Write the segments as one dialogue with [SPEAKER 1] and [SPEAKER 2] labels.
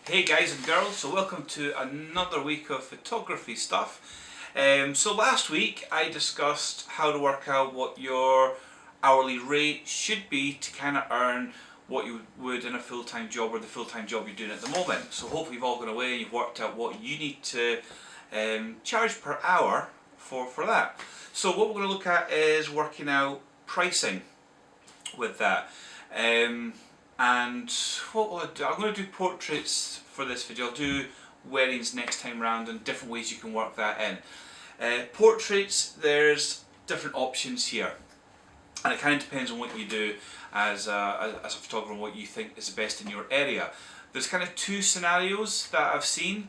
[SPEAKER 1] Hey guys and girls, so welcome to another week of photography stuff. So last week I discussed how to work out what your hourly rate should be to kind of earn what you would in a full-time job or the full-time job you're doing at the moment. So hopefully you've all gone away and you've worked out what you need to charge per hour for that. So what we're going to look at is working out pricing with that. And what will I do? I'm going to do portraits for this video. I'll do weddings next time round and different ways you can work that in. Portraits, there's different options here, and it kind of depends on what you do as a photographer and what you think is the best in your area. There's kind of two scenarios that I've seen.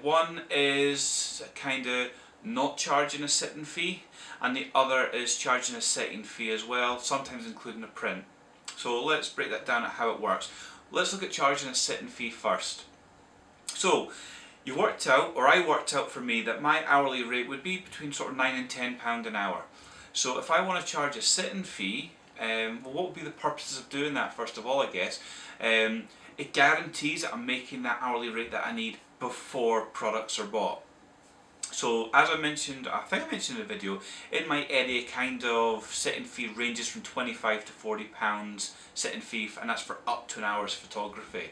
[SPEAKER 1] One is kind of not charging a sitting fee, and the other is charging a sitting fee as well, sometimes including a print. So let's break that down at how it works. Let's look at charging a sitting fee first. So you worked out, or I worked out for me, that my hourly rate would be between sort of £9 and £10 an hour. So if I want to charge a sitting fee, well, what would be the purposes of doing that first of all, I guess? It guarantees that I'm making that hourly rate that I need before products are bought. So as I mentioned, I think I mentioned in the video, in my area kind of sitting fee ranges from £25 to £40 sitting fee, and that's for up to an hour's photography.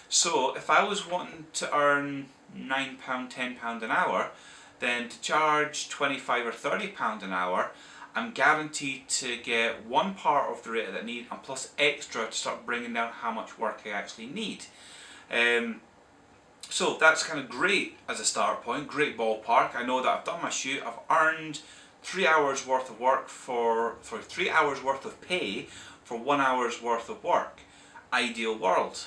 [SPEAKER 1] So if I was wanting to earn £9, £10 an hour, then to charge £25 or £30 an hour, I'm guaranteed to get one part of the rate that I need and plus extra to start bringing down how much work I actually need. So that's kind of great as a start point, great ballpark. I know that I've done my shoot, I've earned 3 hours worth of work for 3 hours worth of pay for 1 hour's worth of work. Ideal world.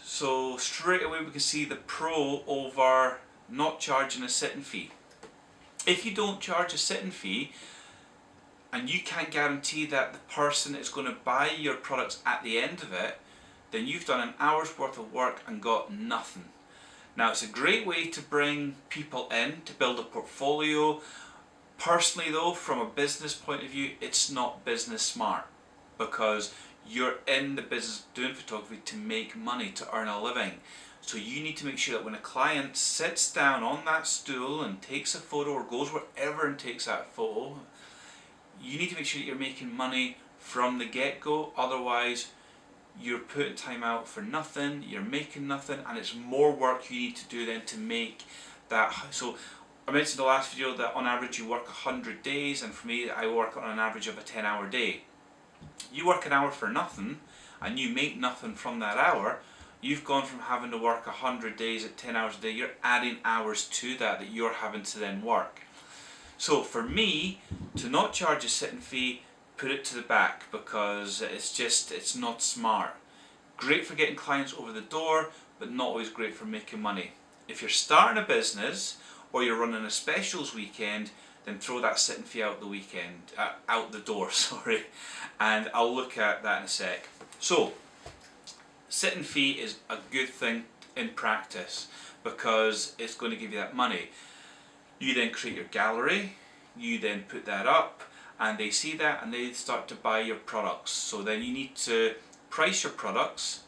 [SPEAKER 1] So straight away we can see the pro over not charging a sitting fee. If you don't charge a sitting fee and you can't guarantee that the person is going to buy your products at the end of it, then you've done an hour's worth of work and got nothing. Now it's a great way to bring people in, to build a portfolio. Personally though, from a business point of view, it's not business smart, because you're in the business of doing photography to make money, to earn a living. So you need to make sure that when a client sits down on that stool and takes a photo or goes wherever and takes that photo, you need to make sure that you're making money from the get-go. Otherwise you're putting time out for nothing, you're making nothing, and it's more work you need to do then to make that. So I mentioned in the last video that on average you work 100 days, and for me I work on an average of a 10-hour day. You work an hour for nothing and you make nothing from that hour. You've gone from having to work 100 days at 10 hours a day, you're adding hours to that you're having to then work. So for me, to not charge a sitting fee, put it to the back, because it's not smart. Great for getting clients over the door, but not always great for making money. If you're starting a business or you're running a specials weekend, then throw that sitting fee out the door, sorry, and I'll look at that in a sec. So sitting fee is a good thing in practice because it's going to give you that money. You then create your gallery, you then put that up, and they see that and they start to buy your products. So then you need to price your products,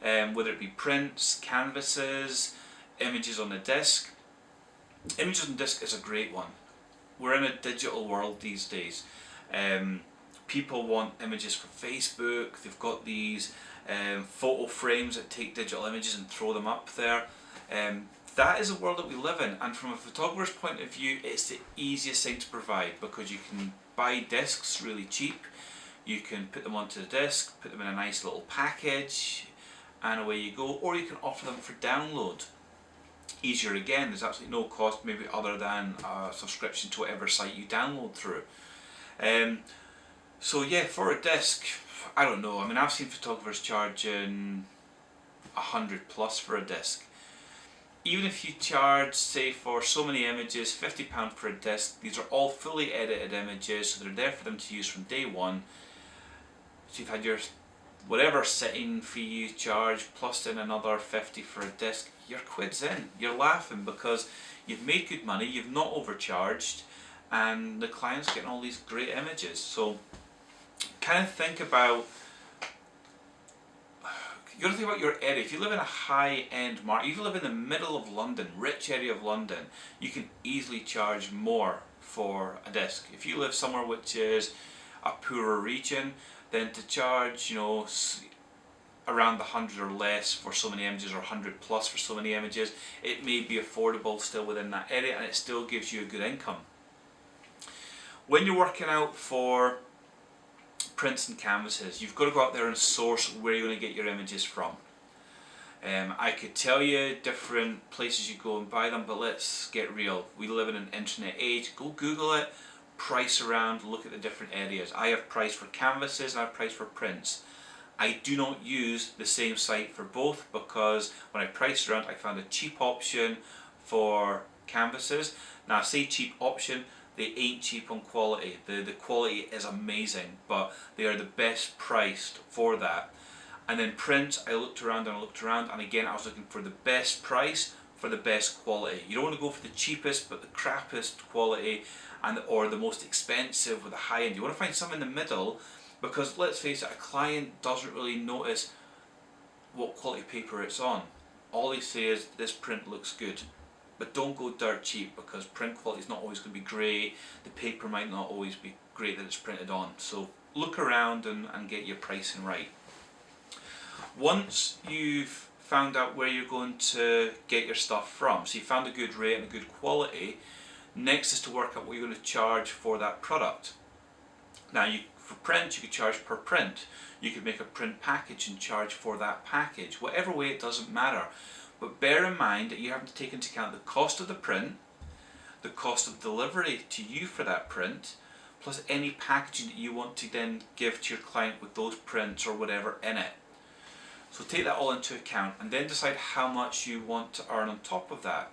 [SPEAKER 1] whether it be prints, canvases, images on the disc. Images on the disc is a great one. We're in a digital world these days. People want images for Facebook. They've got these photo frames that take digital images and throw them up there. That is the world that we live in, and from a photographer's point of view, it's the easiest thing to provide, because you can buy discs really cheap, you can put them onto the disc, put them in a nice little package, and away you go, or you can offer them for download. Easier again, there's absolutely no cost maybe other than a subscription to whatever site you download through. So yeah, for a disc, I don't know, I mean I've seen photographers charging 100 plus for a disc. Even if you charge, say for so many images, £50 for a disc, these are all fully edited images, so they're there for them to use from day one. So you've had your whatever sitting fee you charge, plus then another 50 for a disc, your quid's in. You're laughing because you've made good money, you've not overcharged, and the client's getting all these great images. So kind of think about you got to think about your area. If you live in a high-end market, if you live in the middle of London, rich area of London, you can easily charge more for a disc. If you live somewhere which is a poorer region, then to charge, you know, around the 100 or less for so many images, or 100 plus for so many images, it may be affordable still within that area, and it still gives you a good income. When you're working out for prints and canvases, you've got to go out there and source where you're going to get your images from. I could tell you different places you go and buy them, but let's get real. We live in an internet age. Go Google it, price around, look at the different areas. I have priced for canvases and I have priced for prints. I do not use the same site for both, because when I priced around I found a cheap option for canvases. Now I say cheap option, they ain't cheap on quality. The quality is amazing, but they are the best priced for that. And then print, I looked around and I looked around, and again I was looking for the best price for the best quality. You don't want to go for the cheapest but the crappiest quality, or the most expensive with the high end. You want to find something in the middle, because let's face it, a client doesn't really notice what quality paper it's on. All they say is, this print looks good. But don't go dirt cheap, because print quality is not always going to be great. The paper might not always be great that it's printed on. So look around and get your pricing right. Once you've found out where you're going to get your stuff from, so you found a good rate and a good quality, next is to work out what you're going to charge for that product. Now for print, you could charge per print. You could make a print package and charge for that package. Whatever way, it doesn't matter. But bear in mind that you have to take into account the cost of the print, the cost of delivery to you for that print, plus any packaging that you want to then give to your client with those prints or whatever in it. So take that all into account, and then decide how much you want to earn on top of that.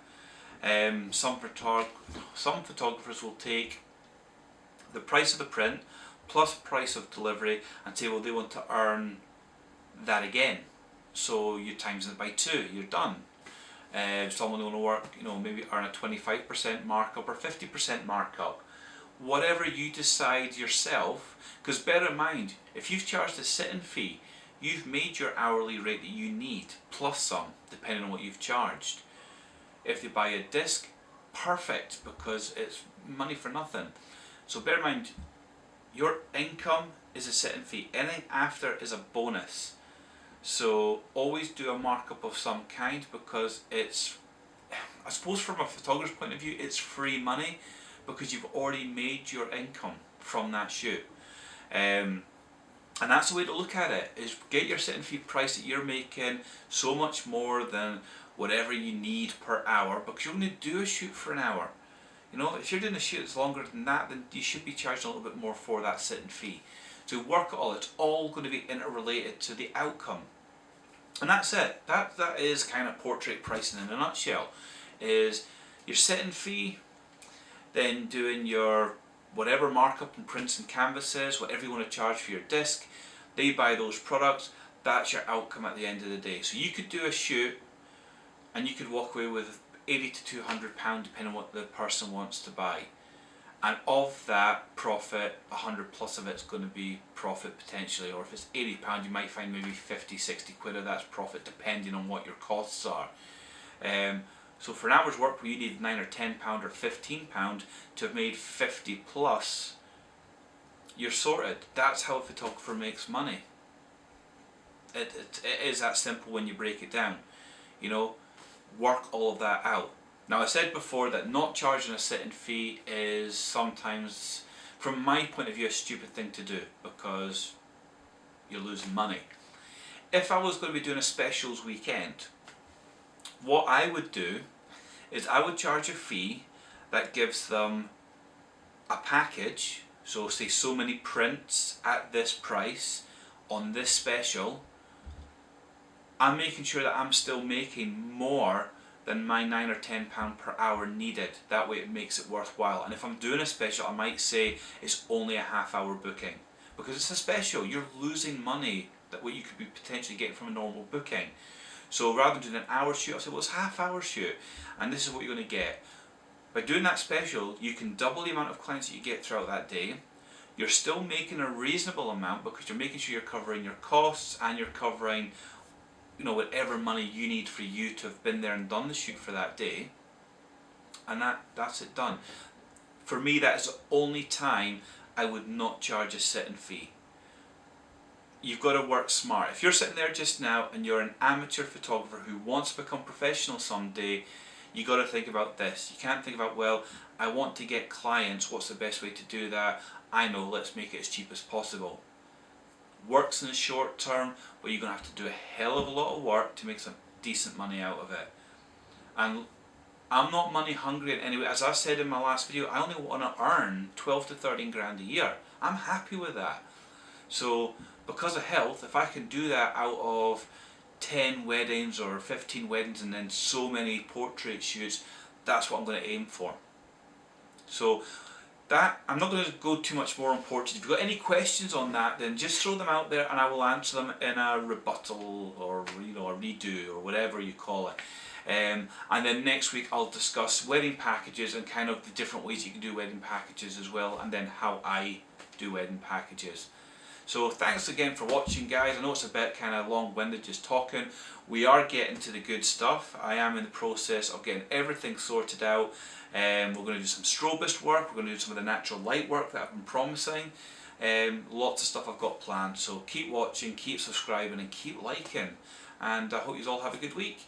[SPEAKER 1] Some photographers will take the price of the print plus price of delivery and say, well, they want to earn that again. So you times it by 2, you're done. Someone want to work, you know, maybe earn a 25% markup or 50% markup. Whatever you decide yourself, because bear in mind, if you've charged a sit-in fee, you've made your hourly rate that you need, plus some, depending on what you've charged. If they buy a disc, perfect, because it's money for nothing. So bear in mind, your income is a sit-in fee. Anything after is a bonus. So always do a markup of some kind, because it's, I suppose from a photographer's point of view, it's free money, because you've already made your income from that shoot. And that's the way to look at it, is get your sit-in fee price that you're making so much more than whatever you need per hour, because you're going to do a shoot for an hour. You know, if you're doing a shoot that's longer than that, then you should be charging a little bit more for that sit-in fee. So work it all, it's all going to be interrelated to the outcome. And that's it. That is kind of portrait pricing in a nutshell. Is your sit-in fee, then doing your whatever markup and prints and canvases, whatever you want to charge for your disc, they buy those products, that's your outcome at the end of the day. So you could do a shoot and you could walk away with £80 to £200 depending on what the person wants to buy. And of that profit, 100 plus of it's going to be profit potentially, or if it's £80 you might find maybe 50, 60 quid of that's profit depending on what your costs are. So for an hour's work where you need £9 or £10 or £15 to have made 50 plus, you're sorted. That's how a photographer makes money. It is that simple when you break it down. You know, work all of that out. Now I said before that not charging a sit-in fee is sometimes, from my point of view, a stupid thing to do, because you're losing money. If I was going to be doing a specials weekend, what I would do is I would charge a fee that gives them a package, so say so many prints at this price on this special. I'm making sure that I'm still making more than my £9 or £10 per hour needed. That way it makes it worthwhile. And if I'm doing a special, I might say it's only a half-hour booking, because it's a special. You're losing money that what you could be potentially getting from a normal booking. So rather than doing an hour shoot, I'll say, well, it's a half-hour shoot, and this is what you're going to get. By doing that special, you can double the amount of clients that you get throughout that day. You're still making a reasonable amount, because you're making sure you're covering your costs and you're covering you know, whatever money you need for you to have been there and done the shoot for that day, and that's it done. For me, that is the only time I would not charge a sitting fee. You've got to work smart. If you're sitting there just now and you're an amateur photographer who wants to become professional someday, you got to think about this. You can't think about, well, I want to get clients, what's the best way to do that? I know, let's make it as cheap as possible. Works in the short term, but you're going to have to do a hell of a lot of work to make some decent money out of it. And I'm not money hungry in any way. As I said in my last video, I only want to earn 12 to 13 grand a year. I'm happy with that. So because of health, if I can do that out of 10 weddings or 15 weddings and then so many portrait shoots, that's what I'm going to aim for. So that, I'm not going to go too much more on portraits. If you've got any questions on that, then just throw them out there and I will answer them in a rebuttal, or you know, a redo, or whatever you call it. And then next week I'll discuss wedding packages and kind of the different ways you can do wedding packages as well, and then how I do wedding packages. So thanks again for watching, guys. I know it's a bit kind of long-winded just talking. We are getting to the good stuff. I am in the process of getting everything sorted out. We're going to do some strobist work. We're going to do some of the natural light work that I've been promising. Lots of stuff I've got planned. So keep watching, keep subscribing and keep liking. And I hope you all have a good week.